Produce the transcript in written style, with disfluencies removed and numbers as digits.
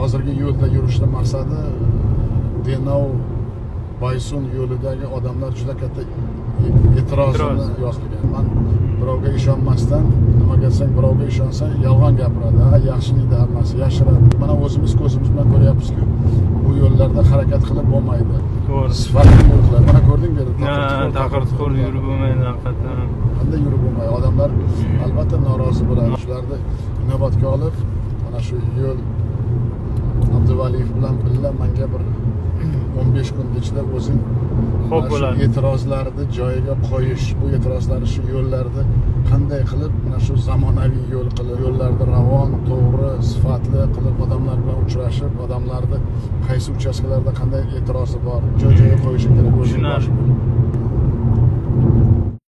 hozirgi yo'lda yurishni maqsadi Denov Baysun yo'lidagi odamlar juda katta e'tirozini yozgan. Men birovga ishonmasdan, nimaga desang birovga ishonsang yolg'on gapiradi. Ha, yaxshi deydi hammasi, yashiradi. Mana o'zimiz ko'zimiz bilan ko'ryapmiz-ku, bu yo'llarda harakat qilib bo'lmaydi. To'g'ri. Sifatli yo'llar. Mana ko'rding berdi. Taqir-tuqur yurib bo'lmaydi haqiqatan. Qanday yurib bo'lmaydi? Odamlar albatta norozi bo'ladi. Shularni inobatga olib, mana shu yo'l Abduvaliyev bilan birga menga bir 15 kun ichida o'zing e'tirozlarni joyiga qo'yish, bu e'tirozlarni shu yo'llarni qanday qilib mana shu zamonaviy yo'l qilib, yo'llarni ravon, to'g'ri, sifatli qilib odamlar bilan uchrashib, odamlarni qaysi uchastkalarda qanday e'tirozi bor, joy-joyiga qo'yish kerak. Tushunarli.